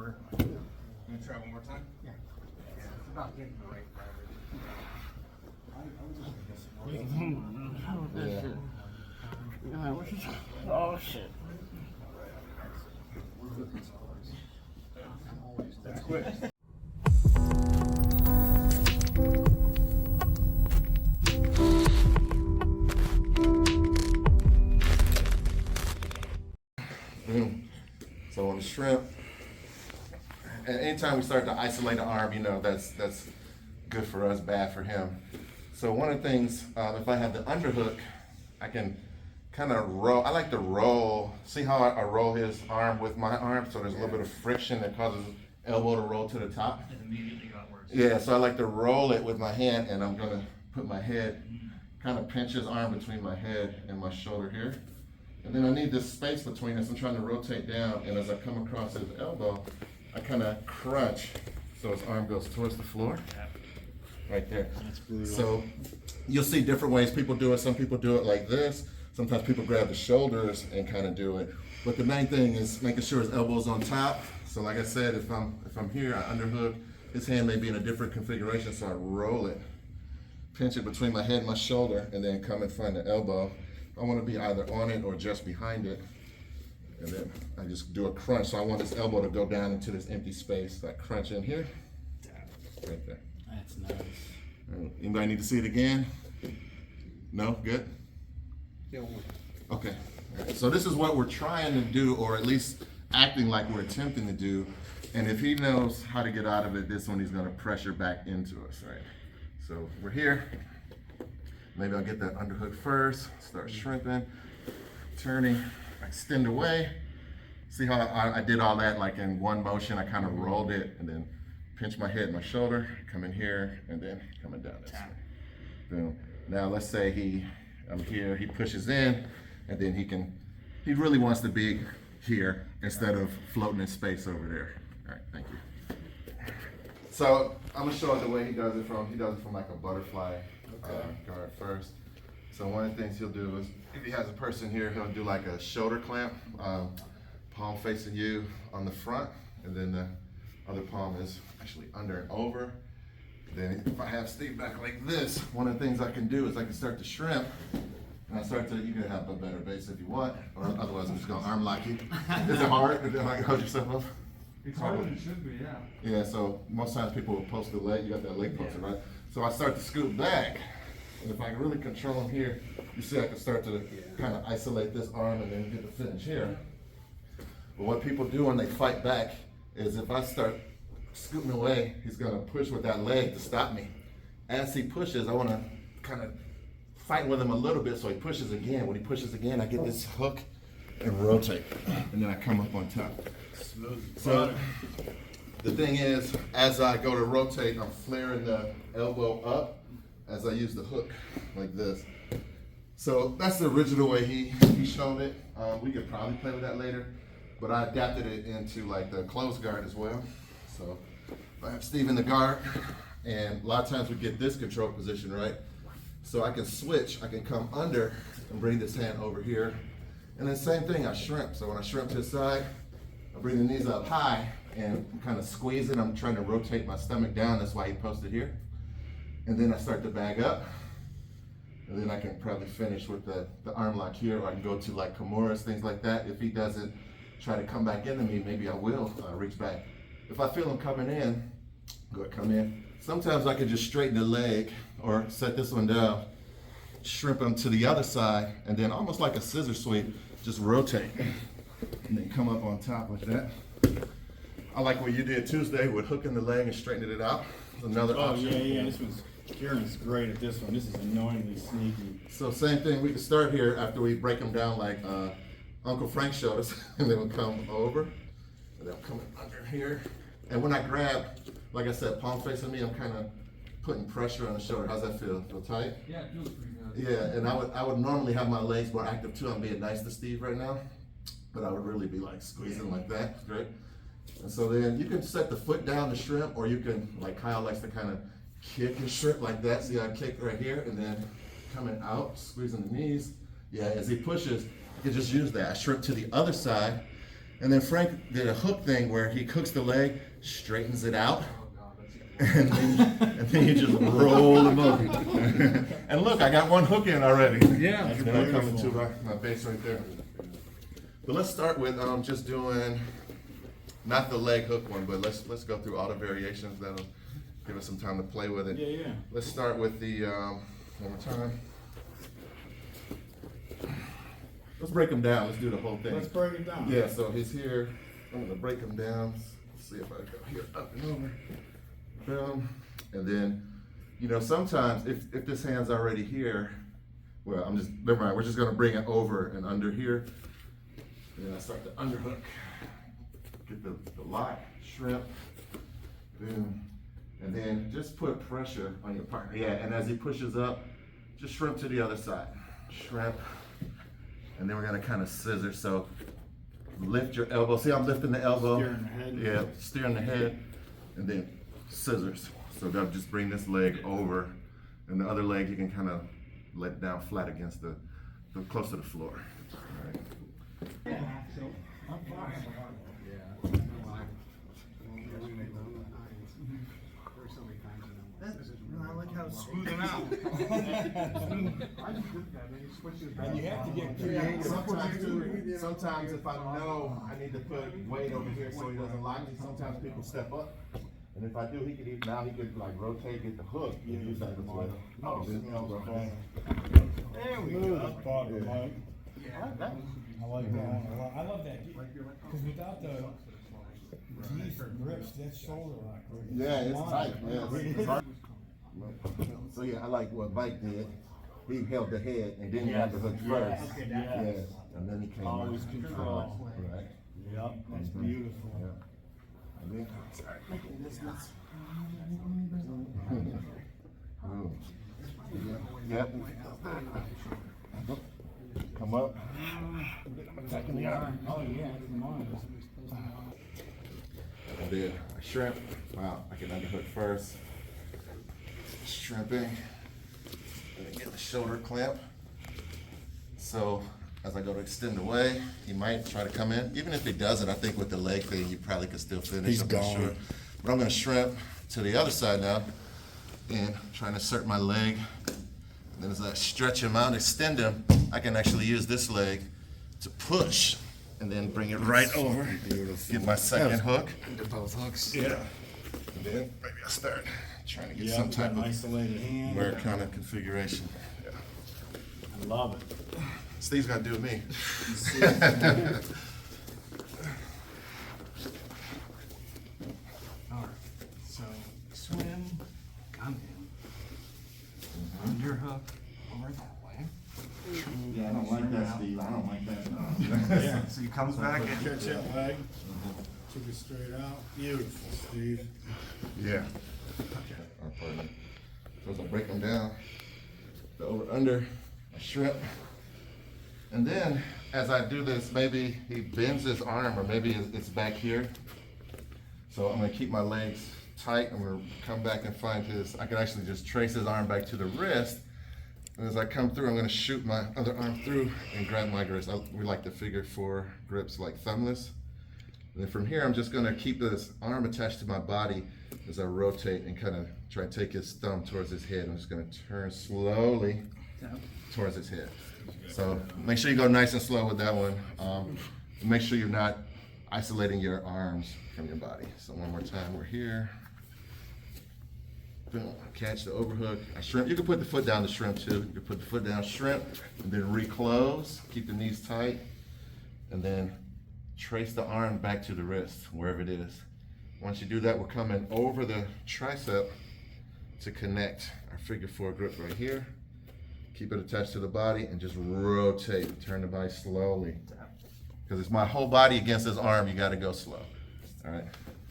Sure. You gonna try one more time? Yeah. It's about getting the right leverage. Oh shit. That's quick. So on the shrimp, and anytime we start to isolate the arm, you know, that's good for us, bad for him. So one of the things, if I have the underhook, I can kind of roll. I like to roll. See how I roll his arm with my arm? So there's a little bit of friction that causes elbow to roll to the top. It immediately got worse. Yeah, so I like to roll it with my hand, and I'm gonna put my head, kind of pinch his arm between my head and my shoulder here. And then I need this space between us. I'm trying to rotate down, and as I come across his elbow, I kind of crunch so his arm goes towards the floor. Right there. That's brutal. So you'll see different ways people do it. Some people do it like this. Sometimes people grab the shoulders and kind of do it. But the main thing is making sure his elbow's on top. So like I said, if I'm here, I underhook. His hand may be in a different configuration, so I roll it, pinch it between my head and my shoulder, and then come and find the elbow. I want to be either on it or just behind it. And then I just do a crunch. So I want this elbow to go down into this empty space. So I crunch in here, right there. That's nice. Anybody need to see it again? No? Good? Yeah, Okay. All right. So this is what we're trying to do, or at least acting like we're attempting to do. And if he knows how to get out of it, this one he's going to pressure back into us, right? So we're here. Maybe I'll get that underhook first, start shrimping, turning, extend away. See how I did all that like in one motion? I kind of rolled it and then pinch my head, my shoulder, come in here, and then coming down this way. Boom. Now let's say I'm here, he pushes in, and then he really wants to be here instead of floating in space over there. All right, thank you. So I'm gonna show you the way he does it from like a butterfly guard first. So one of the things he'll do is, if he has a person here, he'll do like a shoulder clamp, palm facing you on the front, and then the other palm is actually under and over. Then if I have Steve back like this, one of the things I can do is I can start to shrimp, and you can have a better base if you want, or otherwise I'm just gonna arm lock you. Is it hard? Like hold yourself up? it's harder than it should be, yeah. Yeah, so most times people will post the leg, you got that leg posted, right? So I start to scoot back, and if I can really control him here, you see I can start to kind of isolate this arm and then get the finish here. But what people do when they fight back is if I start scooting away, he's gonna push with that leg to stop me. As he pushes, I wanna kind of fight with him a little bit, so he pushes again. When he pushes again, I get this hook and rotate, and then I come up on top. Smooth. So the thing is, as I go to rotate, I'm flaring the elbow up as I use the hook like this. So that's the original way he showed it. We could probably play with that later, but I adapted it into like the closed guard as well. So if I have Steve in the guard, and a lot of times we get this control position, right? So I can switch, I can come under and bring this hand over here. And then same thing, I shrimp. So when I shrimp to the side, I bring the knees up high and kind of squeeze it. I'm trying to rotate my stomach down. That's why he posted here. And then I start to bag up. And then I can probably finish with the arm lock here, or I can go to like Kimuras, things like that. If he doesn't try to come back into me, maybe I will reach back. If I feel him coming in, go ahead, come in. Sometimes I can just straighten the leg or set this one down, shrimp him to the other side, and then almost like a scissor sweep, just rotate. And then come up on top like that. I like what you did Tuesday with hooking the leg and straightening it out. Another option. Yeah. Kieran's great at this one. This is annoyingly sneaky. So same thing, we can start here after we break them down like Uncle Frank showed us, and then we'll come over, and then I'm coming under here. And when I grab, like I said, palm facing me, I'm kind of putting pressure on the shoulder. How's that feel? Feel tight? Yeah, it feels pretty good. Yeah, and I would normally have my legs more active too. I'm being nice to Steve right now, but I would really be like squeezing like that, great. And so then you can set the foot down to shrimp, or you can, like Kyle likes to kind of kick and shrimp like that. See how I kick right here, and then coming out, squeezing the knees. Yeah, as he pushes, you can just use that. I shrimp to the other side, And then Frank did a hook thing where he cooks the leg, straightens it out, Oh, God, that's and then you just roll them over. And look, I got one hook in already. Yeah. And then I come into my base right there. But let's start with just doing, not the leg hook one, but let's go through all the variations. That'll give us some time to play with it. Yeah. Let's start with the, one more time. Let's break them down. Let's do the whole thing. Let's break it down. Yeah, so he's here. I'm gonna break him down. Let's see if I go here, up and over. Boom. And then, you know, sometimes if this hand's already here, well, never mind, we're just gonna bring it over and under here. And then I start the underhook. Get the lock, shrimp, boom. And then just put pressure on your partner. Yeah, and as he pushes up, just shrimp to the other side. Shrimp. And then we're gonna kind of scissor. So lift your elbow. See, I'm lifting the elbow. Steering the head. Yeah, steering the head. And then scissors. So that'll just bring this leg over. And the other leg, you can kind of let it down flat against the close to the floor. All right. I like how it's smoothing out. And you have to get creative. Sometimes if I know I need to put weight over here so he doesn't lock me, sometimes people step up. And if I do, he could like rotate, get the hook, and use that as well. Oh, there we go. I like that one. I love that because without the teeth or grips, that shoulder lock. Yeah, it's tight. Yeah, so yeah, I like what Mike did. He held the head and then he had the hook first. Yeah, and then he came Always up. control. Right. Yep, that's beautiful. Yeah. And then, sorry, making this nuts. Yep. Come up. Attacking the arm. Oh, yeah, come on. And then a shrimp. Wow, I can underhook first. Shrimping. And then get the shoulder clamp. So as I go to extend away, he might try to come in. Even if he doesn't, I think with the leg thing, he probably could still finish. He's I'm not gone. sure. But I'm gonna shrimp to the other side now and trying to insert my leg. And then as I stretch him out, extend him, I can actually use this leg to push and then bring it right over. Beautiful. Get my second hook. into both hooks. Yeah. And then maybe I start trying to get Yeah, some type of isolated hand. weird kind of configuration. Yeah. I love it. Steve's got to do with me. Alright, so swim, come in. Underhook over that way. Yeah, I don't like that, Steve. I don't like that. Yeah. So he comes back in. Catch that leg. Took it straight out. Beautiful, Steve. Yeah. Pardon me. So as I break them down, the over under, a shrimp. And then as I do this, maybe he bends his arm or maybe it's back here. So I'm gonna keep my legs tight. I'm gonna come back and find I can actually just trace his arm back to the wrist. And as I come through, I'm gonna shoot my other arm through and grab my wrist. We like the figure 4 grips like thumbless. And then from here, I'm just gonna keep this arm attached to my body as I rotate and kind of try to take his thumb towards his head. I'm just gonna turn slowly towards his head. So make sure you go nice and slow with that one. Make sure you're not isolating your arms from your body. So one more time, we're here. Boom, catch the overhook. I shrimp. You can put the foot down to shrimp too. You can put the foot down, shrimp, and then reclose. Keep the knees tight, and then trace the arm back to the wrist, wherever it is. Once you do that, we're coming over the tricep to connect our figure 4 grip right here. Keep it attached to the body and just rotate. Turn the body slowly. Because it's my whole body against his arm, you gotta go slow. All right.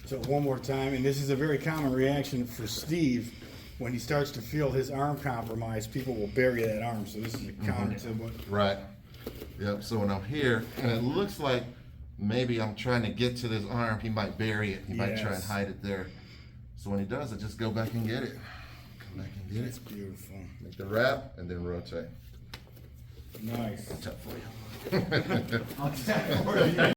So one more time, and this is a very common reaction for Steve. When he starts to feel his arm compromised, people will bury that arm. So this is a counter to what. Right. Yep, so when I'm here, and it looks like maybe I'm trying to get to this arm, he might bury it. He might try and Yes. hide it there. So when he does it, just go back and get it. Come back and get That's it. beautiful. Make the wrap, and then rotate. Nice. Tap for you. I'll tap for you.